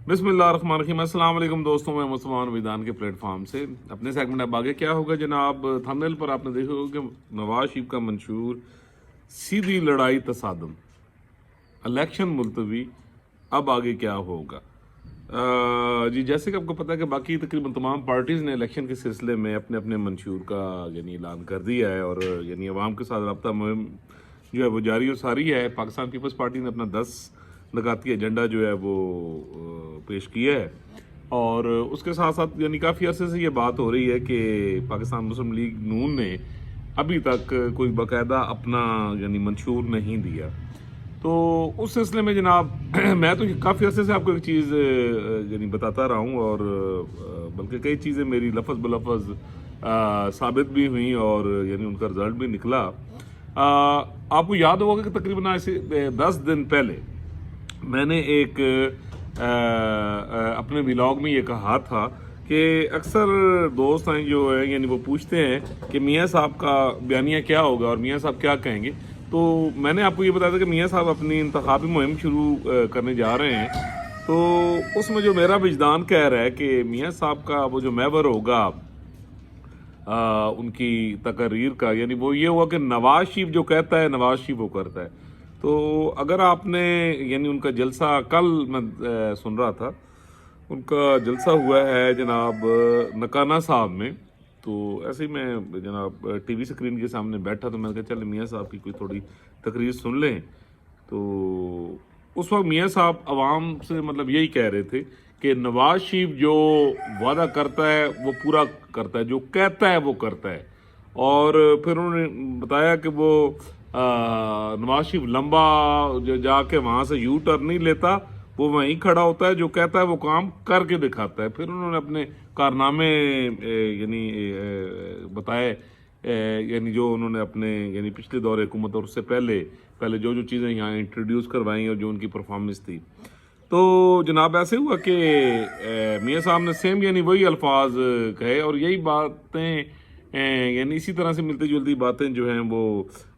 बिस्मिल्लाहिर्रहमानिर्रहीम। अस्सलाम वालेकुम दोस्तों, मैं मुसलमान विधान के प्लेटफॉर्म से अपने सेगमेंट अब आगे क्या होगा जनाब। थंबनेल पर आपने देखा होगा कि नवाज शरीफ का मंशूर सीधी लड़ाई तसादम, इलेक्शन मुलतवी, अब आगे क्या होगा। जी, जैसे कि आपको पता है कि बाकी तकरीबन तमाम पार्टीज़ ने इलेक्शन के सिलसिले में अपने अपने मंशूर का ऐलान कर दिया है और अवाम के साथ रब्ता मुहिम जो है वो जारी और सारी है। पाकिस्तान पीपल्स पार्टी ने अपना 10 नकाती एजेंडा जो है वो पेश किया है और उसके साथ साथ काफ़ी अरसे से ये बात हो रही है कि पाकिस्तान मुस्लिम लीग नून ने अभी तक कोई बाकायदा अपना मंशूर नहीं दिया। तो उस सिलसिले में जनाब मैं तो काफ़ी अरसे से आपको एक चीज़ बताता रहा हूँ और बल्कि कई चीज़ें मेरी लफज बलफज साबित भी हुई और उनका रिजल्ट भी निकला। आपको याद होगा कि तकरीबन ऐसे 10 दिन पहले मैंने एक अपने व्लॉग में ये कहा था कि अक्सर दोस्त हैं जो है वो पूछते हैं कि मियाँ साहब का बयानिया क्या होगा और मियाँ साहब क्या कहेंगे। तो मैंने आपको ये बताया था कि मियाँ साहब अपनी इंतखाबी मुहिम शुरू करने जा रहे हैं। तो उसमें जो मेरा विजदान कह रहा है कि मियाँ साहब का वो जो महवर होगा उनकी तकरीर का वो ये हुआ कि नवाज शरीफ जो कहता है नवाज शरीफ वो करता है। तो अगर आपने उनका जलसा कल मैं सुन रहा था, उनका जलसा हुआ है जनाब नकाना साहब में। तो ऐसे ही मैं जनाब टीवी स्क्रीन के सामने बैठा तो मैंने कहा चल मियाँ साहब की कोई थोड़ी तकरीर सुन लें। तो उस वक्त मियाँ साहब आवाम से यही कह रहे थे कि नवाज शरीफ जो वादा करता है वो पूरा करता है, जो कहता है वो करता है। और फिर उन्होंने बताया कि वो नवाज शरीफ लंबा जो जाके वहाँ से यू टर्न नहीं लेता, वो वहीं खड़ा होता है, जो कहता है वो काम करके दिखाता है। फिर उन्होंने अपने कारनामे बताए, जो उन्होंने अपने पिछले दौर हुकूमत और उससे पहले पहले जो जो चीज़ें यहाँ इंट्रोड्यूस करवाई और जो उनकी परफॉर्मेंस थी। तो जनाब ऐसे हुआ कि मियाँ साहब ने सेम वही अल्फाज कहे और यही बातें इसी तरह से मिलती जुलती बातें जो हैं वो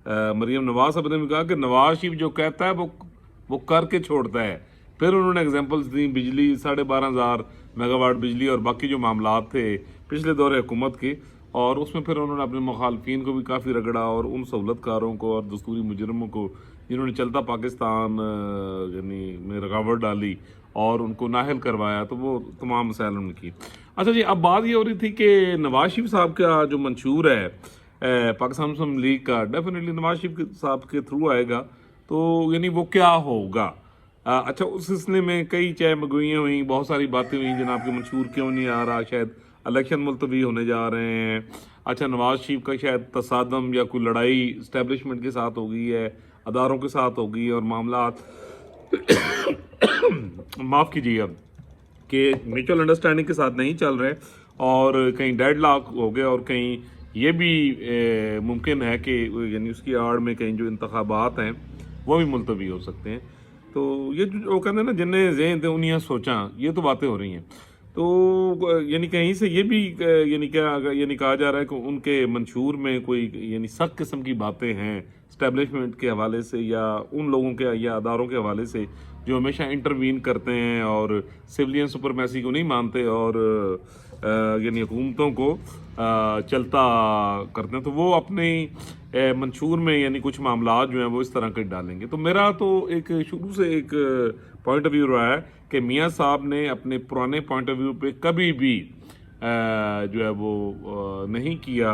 मरीम नवाज साहब ने भी कहा कि नवाज शरीफ जो कहता है वो करके छोड़ता है। फिर उन्होंने एग्जांपल्स दी, बिजली 12,500 मेगावाट बिजली और बाकी जो मामलात थे पिछले दौर हुकूमत के, और उसमें फिर उन्होंने अपने मुखालफिन को भी काफ़ी रगड़ा और उन सहूलतकारों को और दस्तूरी मुजरमों को जिन्होंने चलता पाकिस्तान में रुकावट डाली और उनको नाहल करवाया, तो वो तमाम मसाइल उनकी। अच्छा जी, अब बात ये हो रही थी कि नवाज शरीफ साहब का जो मंशूर है पाकिस्तान मुस्लिम लीग का, डेफिनेटली नवाज शरीफ साहब के थ्रू आएगा। तो वो क्या होगा। अच्छा, उस सिलसिले में कई चाय मगुइयाँ हुई, बहुत सारी बातें हुई जनाब कि मंशूर क्यों नहीं आ रहा, शायद इलेक्शन मुलतवी होने जा रहे हैं। अच्छा, नवाज शरीफ का शायद तसादम या कोई लड़ाई इस्टेब्लिशमेंट के साथ हो गई है, अदारों के साथ हो गई और मामला माफ़ कीजिएगा कि म्यूचुअल अंडरस्टैंडिंग के साथ नहीं चल रहे और कहीं डेड लॉक हो गए और कहीं ये भी मुमकिन है कि उसकी आड़ में कहीं जो इंतखाबात हैं वो भी मुलतवी हो सकते हैं। तो ये जो वो कहते हैं ना, जिन्हें ज़हन थे उन्हें सोचा, ये तो बातें हो रही हैं। तो कहीं से ये भी कहा जा रहा है कि उनके मंशूर में कोई सख्त किस्म की बातें हैं इस्टेब्लिशमेंट के हवाले से या उन लोगों के या अदारों के हवाले से जो हमेशा इंटरवीन करते हैं और सिविलियन सुपरमेसी को नहीं मानते और हुकूमतों को चलता करते हैं। तो वो अपने मंशूर में कुछ मामला जो हैं वो इस तरह के डालेंगे। तो मेरा तो एक शुरू से एक पॉइंट ऑफ व्यू रहा है कि मियाँ साहब ने अपने पुराने पॉइंट ऑफ व्यू पे कभी भी जो है वो नहीं किया,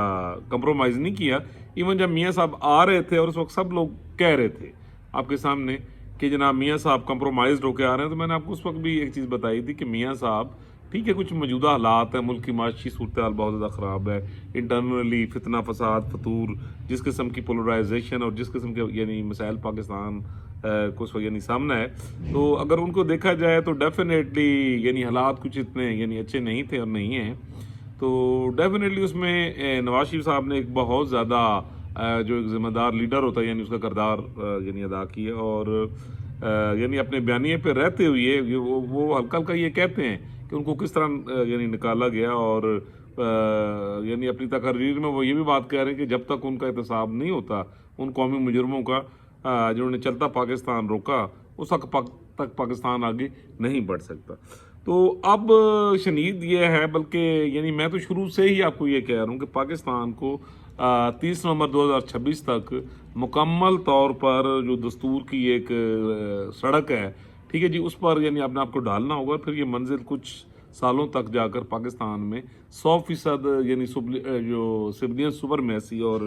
कंप्रोमाइज़ नहीं किया। इवन जब मियाँ साहब आ रहे थे और उस वक्त सब लोग कह रहे थे आपके सामने कि जनाब मियाँ साहब कंप्रोमाइज़ होकर आ रहे हैं, तो मैंने आपको उस वक्त भी एक चीज़ बताई थी कि मियाँ साहब ठीक है, कुछ मौजूदा हालात है, मुल्क की माशी सूरत हाल बहुत ज़्यादा ख़राब है, इंटरनली फितना फसाद फतूर, जिस किस्म की पोलराइजेशन और जिस किस्म के मसाइल पाकिस्तान को सामना है। तो अगर उनको देखा जाए तो डेफिनेटली हालात कुछ इतने अच्छे नहीं थे और नहीं हैं। तो डेफिनेटली उसमें नवाज शरीफ साहब ने एक बहुत ज़्यादा जो एक ज़िम्मेदार लीडर होता है उसका किरदार अदा किया और अपने बयानिए पे रहते हुए वो हल्का हल्का ये कहते हैं कि उनको किस तरह निकाला गया और अपनी तकरीर में वो ये भी बात कह रहे हैं कि जब तक उनका एहतसाब नहीं होता उन कौमी मुजरमों का जिन्होंने चलता पाकिस्तान रोका, उस वक्त तक पाकिस्तान आगे नहीं बढ़ सकता। तो अब शनीद ये है, बल्कि यानी मैं तो शुरू से ही आपको ये कह रहा हूँ कि पाकिस्तान को 30 नवंबर 2026 तक मुकम्मल तौर पर जो दस्तूर की एक सड़क है, ठीक है जी, उस पर यानी अपने आप को डालना होगा। फिर ये मंजिल कुछ सालों तक जाकर पाकिस्तान में 100% यानी जो सिविलियन सुपरमेसी और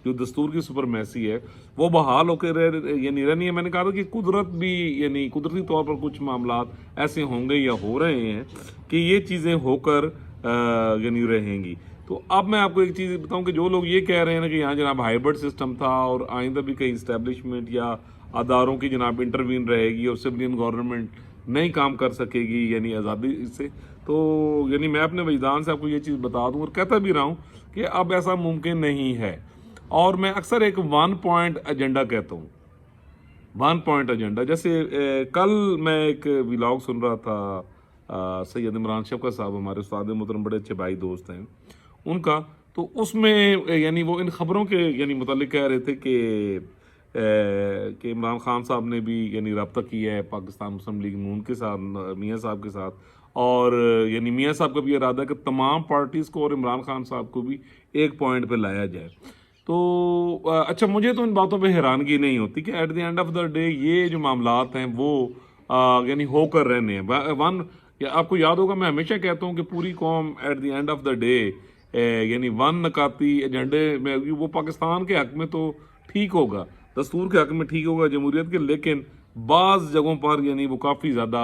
जो दस्तूर की सुपरमेसी है वो बहाल होकर यानी रहनी है। मैंने कहा था कि कुदरत भी यानी कुदरती तौर पर कुछ मामलात ऐसे होंगे या हो रहे हैं कि ये चीज़ें होकर यानी रहेंगी। तो अब मैं आपको एक चीज़ बताऊं कि जो लोग ये कह रहे हैं ना कि यहाँ जनाब हाइब्रिड सिस्टम था और आइंदा भी कहीं इस्टेब्लिशमेंट या अदारों की जनाब इंटरवीन रहेगी और सिविलियन गवर्नमेंट नहीं काम कर सकेगी यानी आज़ादी से, तो यानी मैं अपने वजदान से आपको ये चीज़ बता दूं और कहता भी रहा हूँ कि अब ऐसा मुमकिन नहीं है। और मैं अक्सर एक 1 पॉइंट एजेंडा कहता हूँ, 1 पॉइंट एजेंडा। जैसे कल मैं एक व्लॉग सुन रहा था सैयद इमरान शफकत साहब, हमारे उस्ताद मोहतरम, बड़े अच्छे भाई दोस्त हैं उनका। तो उसमें यानी वो इन खबरों के यानी मुतालिक कह रहे थे कि इमरान खान साहब ने भी यानी रब्ता किया है पाकिस्तान मुस्लिम लीग नून के साथ, मियाँ साहब के साथ, और यानी मियाँ साहब का भी इरादा है कि तमाम पार्टीज़ को और इमरान खान साहब को भी एक पॉइंट पे लाया जाए। तो अच्छा, मुझे तो इन बातों पे हैरानगी नहीं होती कि at the end of the day ये जो मामलात हैं वो यानी होकर रहने हैं। आपको याद होगा मैं हमेशा कहता हूँ कि पूरी कौम eight the end of the day यानी 1 नकाती एजेंडे में वो पाकिस्तान के हक में तो ठीक होगा, दस्तूर के हक में ठीक होगा जमहूरियत के, लेकिन बाज़ जगहों पर यानी वो काफ़ी ज़्यादा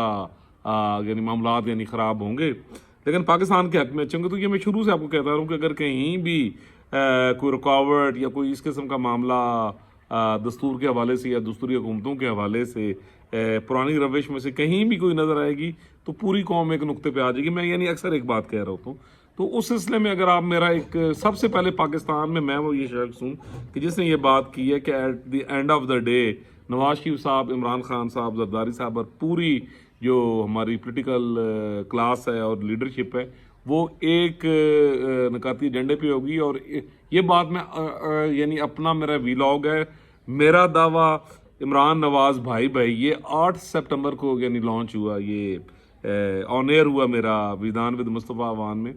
यानी मामलात यानी ख़राब होंगे, लेकिन पाकिस्तान के हक में अच्छे होंगे। तो ये मैं शुरू से आपको कहता रहा हूँ कि अगर कहीं भी कोई रुकावट या कोई इस किस्म का मामला दस्तूर के हवाले से या दस्तूरी हुकूमतों के हवाले से पुरानी रविश में से कहीं भी कोई नज़र आएगी तो पूरी कौम एक नुक्ते पे आ जाएगी। मैं यानी अक्सर एक बात कह रहा होता हूँ। तो उस सिलसिले में अगर आप मेरा एक सबसे पहले पाकिस्तान में मैं वो ये शख्स हूँ कि जिसने ये बात की है कि at the end of the day Nawaz Sharif साहब, इमरान खान साहब, जरदारी साहब और पूरी जो हमारी पॉलिटिकल क्लास है और लीडरशिप है वो एक नकाती एजेंडे पे होगी। और ये बात मैं यानी अपना मेरा वीलॉग है, मेरा दावा इमरान नवाज भाई भाई, ये 8 सितंबर को यानी लॉन्च हुआ, ये ऑन एयर हुआ मेरा विदान विद मुस्तफ़ा अवान में।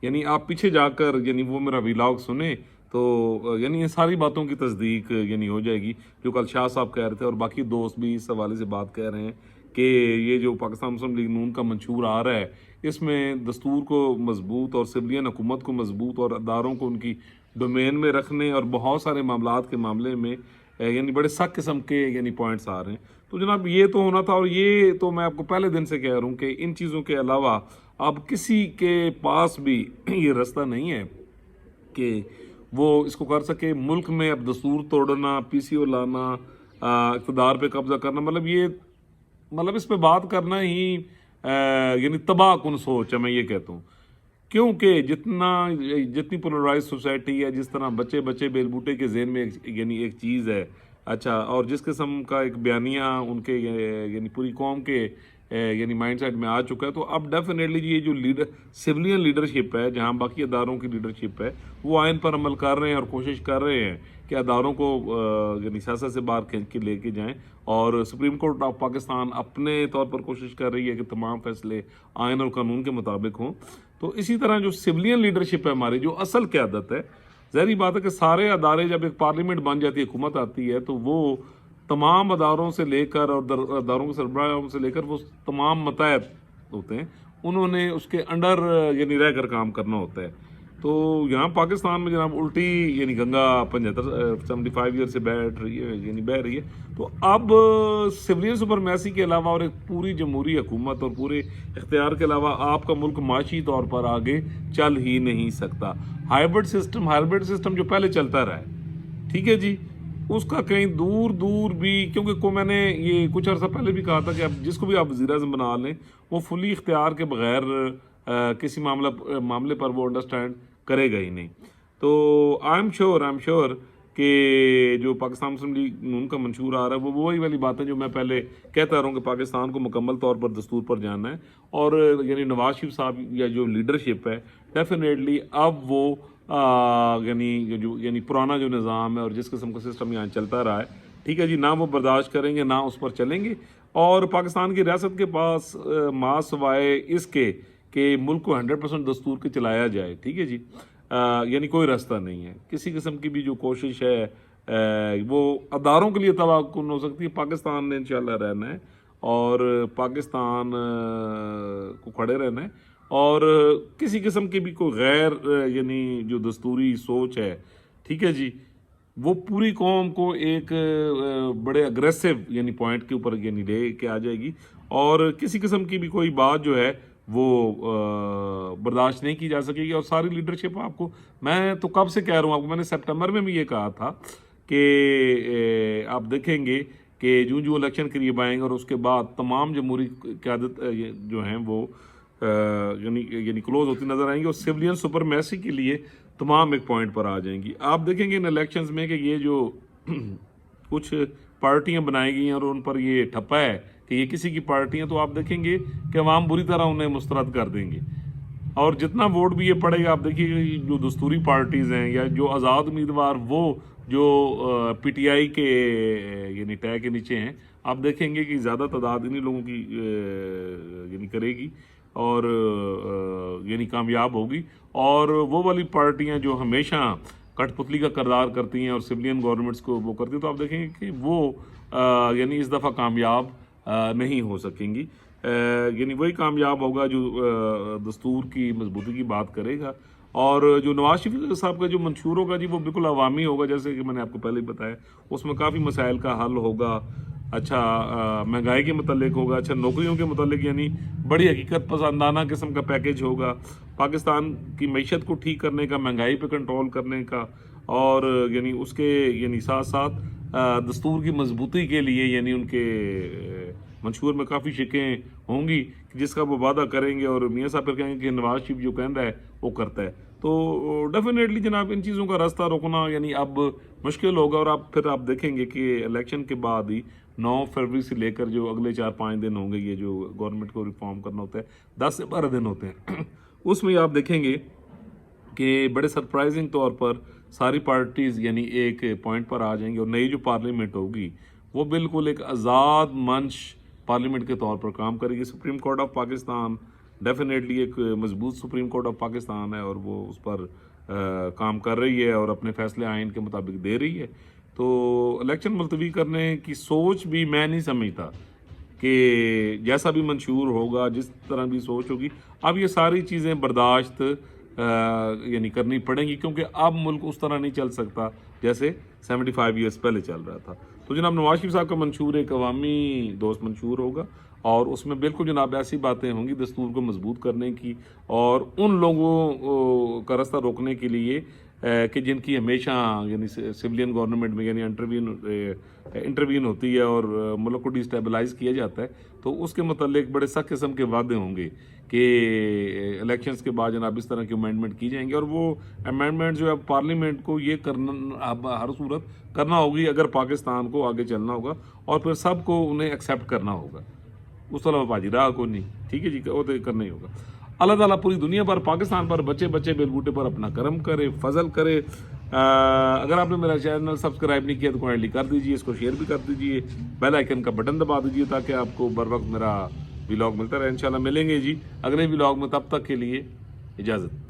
यानी आप पीछे जाकर यानी वो मेरा व्लॉग सुने तो यानी ये सारी बातों की तस्दीक यानी हो जाएगी जो कल शाह साहब कह रहे थे और बाकी दोस्त भी इस हवाले से बात कह रहे हैं कि ये जो पाकिस्तान मुस्लिम लीग नून का मंशूर आ रहा है इसमें दस्तूर को मजबूत और सिविलियन हुकूमत को मजबूत और अदारों को उनकी डोमेन में रखने और बहुत सारे मामलात के मामले में यानी बड़े सख्त किस्म के यानी पॉइंट्स आ रहे हैं। तो जनाब ये तो होना था, और ये तो मैं आपको पहले दिन से कह रहा हूँ कि इन चीज़ों के अलावा अब किसी के पास भी ये रास्ता नहीं है कि वो इसको कर सके। मुल्क में अब दस्तूर तोड़ना, पीसीओ लाना, इक़्तिदार पे कब्जा करना, मतलब इस पे बात करना ही यानी तबाह कुन सोच है, मैं ये कहता हूँ। क्योंकि जितनी पोलराइज सोसाइटी है, जिस तरह बच्चे बच्चे बेलबूटे के ज़हन में यानी एक चीज़ है, अच्छा, और जिस किस्म का एक बयानिया उनके यानी पूरी कौम के यानी माइंड सेट में आ चुका है, तो अब डेफिनेटली ये जो सिविलियन लीडरशिप है, जहाँ बाकी अदारों की लीडरशिप है, वो आइन पर अमल कर रहे हैं और कोशिश कर रहे हैं कि अदारों को यानी सियासत से बाहर खींच के लेके जाएं। और सुप्रीम कोर्ट ऑफ पाकिस्तान अपने तौर पर कोशिश कर रही है कि तमाम फैसले आइन और कानून के मुताबिक हों। तो इसी तरह जो सिविलियन लीडरशिप है हमारी, जो असल क़यादत है, ज़ाहिर बात है कि सारे अदारे जब एक पार्लियामेंट बन जाती है, हुकूमत आती है, तो वो तमाम अदारों से लेकर और अदारों के सरबराहों से लेकर वो तमाम मतहत होते हैं, उन्होंने उसके अंडर यानी रह कर काम करना होता है। तो यहाँ पाकिस्तान में जनाब उल्टी यानी गंगा 75 ईयर से बैठ रही है यानी बह रही है। तो अब सिविलियन सुपरमेसी के अलावा और एक पूरी जमहूरी हुकूमत और पूरे इख्तियार के अलावा आपका मुल्क माशी तौर पर आगे चल ही नहीं सकता। हाइब्रिड सिस्टम जो पहले चलता रहा है, ठीक है जी, उसका कहीं दूर दूर भी, क्योंकि को मैंने ये कुछ अर्सा पहले भी कहा था कि अब जिसको भी आप वज़ीर आज़म बना लें वो फुली इख्तियार के बगैर किसी मामले पर वो अंडरस्टैंड करेगा ही नहीं। तो आई एम श्योर कि जो पाकिस्तान मुस्लिम लीग नून का मंशूर आ रहा है वो वही वाली बात है जो मैं पहले कहता रहा हूँ कि पाकिस्तान को मुकम्मल तौर पर दस्तूर पर जाना है। और यानी नवाज शरीफ साहब या जो लीडरशिप है डेफिनेटली अब वो यानी पुराना जो निज़ाम है और जिस किस्म का सिस्टम यहाँ चलता रहा है ٹھیک ہے جی، نہ وہ برداشت کریں گے، نہ اس پر چلیں گے. اور پاکستان کی ریاست کے پاس ما سوائے اس کے کہ ملک کو 100% دستور کے چلایا جائے، ٹھیک ہے جی، یعنی کوئی راستہ نہیں ہے. کسی قسم کی بھی جو کوشش ہے وہ اداروں کے لیے تباہ کن ہو سکتی ہے. پاکستان نے انشاءاللہ رہنا ہے اور پاکستان کو کھڑے رہنا ہے، اور کسی قسم کی بھی کوئی غیر یعنی جو دستوری سوچ ہے، ٹھیک ہے جی، وہ پوری قوم کو ایک بڑے اگریسو یعنی پوائنٹ کے اوپر یعنی لے کے آ جائے گی، اور کسی قسم کی بھی کوئی بات جو ہے وہ برداشت نہیں کی جا سکے گی. اور ساری لیڈرشپ آپ کو، میں تو کب سے کہہ رہا ہوں آپ کو، میں نے سپٹمبر میں بھی یہ کہا تھا کہ آپ دیکھیں گے کہ جو الیکشن قریب آئیں گے اور اس کے بعد تمام جمہوری قیادت جو ہیں وہ یعنی کلوز ہوتی نظر آئیں گی، اور سویلین سپرمیسی کے لیے تمام ایک پوائنٹ پر آ جائیں گی. آپ دیکھیں گے ان الیکشنز میں کہ یہ جو کچھ پارٹیاں بنائی گئی ہیں اور ان پر یہ ٹھپا ہے کہ یہ کسی کی پارٹیاں، تو آپ دیکھیں گے کہ عوام بری طرح انہیں مسترد کر دیں گے. اور جتنا ووٹ بھی یہ پڑے گا، آپ دیکھیے گا جو دستوری پارٹیز ہیں یا جو آزاد امیدوار، وہ جو پی ٹی آئی کے یعنی ٹے کے نیچے ہیں، آپ دیکھیں گے کہ زیادہ تعداد انہی لوگوں کی یعنی کرے گی اور یعنی کامیاب ہوگی. اور وہ والی پارٹیاں جو ہمیشہ کٹ پتلی کا کردار کرتی ہیں اور سویلین گورنمنٹس کو وہ کرتی ہیں، تو آپ دیکھیں گے کہ وہ یعنی اس دفعہ کامیاب نہیں ہو سکیں گی. یعنی وہی کامیاب ہوگا جو دستور کی مضبوطی کی بات کرے گا. اور جو نواز شریف صاحب کا جو منشور ہوگا جی، وہ بالکل عوامی ہوگا، جیسے کہ میں نے آپ کو پہلے ہی بتایا. اس میں کافی مسائل کا حل ہوگا. اچھا مہنگائی کے متعلق ہوگا، اچھا نوکریوں کے متعلق، یعنی بڑی حقیقت پسندانہ قسم کا پیکیج ہوگا پاکستان کی معیشت کو ٹھیک کرنے کا، مہنگائی پہ کنٹرول کرنے کا، اور یعنی اس کے یعنی ساتھ ساتھ دستور کی مضبوطی کے لیے یعنی ان کے منشور میں کافی شکیں ہوں گی جس کا وہ وعدہ کریں گے، اور میاں صاحب پھر کہیں گے کہ نواز شریف جو کہتا ہے وہ کرتا ہے. تو ڈیفینیٹلی جناب ان چیزوں کا راستہ روکنا یعنی اب مشکل ہوگا. اور پھر آپ دیکھیں گے کہ الیکشن کے بعد ہی 9 فروری سے لے کر جو اگلے 4-5 دن ہوں گے، یہ جو گورنمنٹ کو ریفارم کرنا ہوتا ہے 10 سے 12 دن ہوتے ہیں، اس میں آپ دیکھیں گے کہ بڑے سرپرائزنگ طور پر ساری پارٹیز یعنی ایک پوائنٹ پر آ جائیں گی، اور نئی جو پارلیمنٹ ہوگی وہ بالکل ایک آزاد منچ پارلیمنٹ کے طور پر کام کرے گی. Supreme court of Pakistan definitely ایک مضبوط سپریم کورٹ آف پاکستان ہے، اور وہ اس پر کام کر رہی ہے اور اپنے فیصلے آئین کے مطابق دے رہی ہے. تو الیکشن ملتوی کرنے کی سوچ بھی میں نہیں سمجھتا کہ جیسا بھی منشور ہوگا، جس طرح بھی سوچ ہوگی، اب یہ ساری چیزیں برداشت یعنی کرنی پڑیں گی، کیونکہ اب ملک اس طرح نہیں چل سکتا جیسے 75 ایئرس پہلے چل رہا تھا. تو جناب نواز شریف صاحب کا منشور ایک عوامی دوست منشور ہوگا، اور اس میں بالکل جناب ایسی باتیں ہوں گی دستور کو مضبوط کرنے کی، اور ان لوگوں کا راستہ روکنے کے لیے کہ جن کی ہمیشہ یعنی سویلین گورنمنٹ میں یعنی انٹروین ہوتی ہے اور ملک کو ڈیسٹیبلائز کیا جاتا ہے. تو اس کے متعلق بڑے سخت قسم کے وعدے ہوں گے کہ الیکشنز کے بعد جناب اس طرح کی امینڈمنٹ کی جائیں گی، اور وہ امینڈمنٹ جو ہے پارلیمنٹ کو یہ کرنا اب ہر صورت کرنا ہوگی اگر پاکستان کو آگے چلنا ہوگا، اور پھر سب کو انہیں ایکسیپٹ کرنا ہوگا. اس طرح باجی راہ کو نہیں، ٹھیک ہے جی، وہ تو کرنا ہی ہوگا. اللہ تعالیٰ پوری دنیا پر، پاکستان پر، بچے بیل بوٹے پر اپنا کرم کرے، فضل کرے. اگر آپ نے میرا چینل سبسکرائب نہیں کیا تو کائنڈلی کر دیجیے، اس کو شیئر بھی کر دیجیے، بیل آئیکن کا بٹن دبا دیجیے تاکہ آپ کو بر وقت میرا ولاگ ملتا رہے. انشاءاللہ ملیں گے جی اگلے ولاگ میں، تب تک کے لیے اجازت.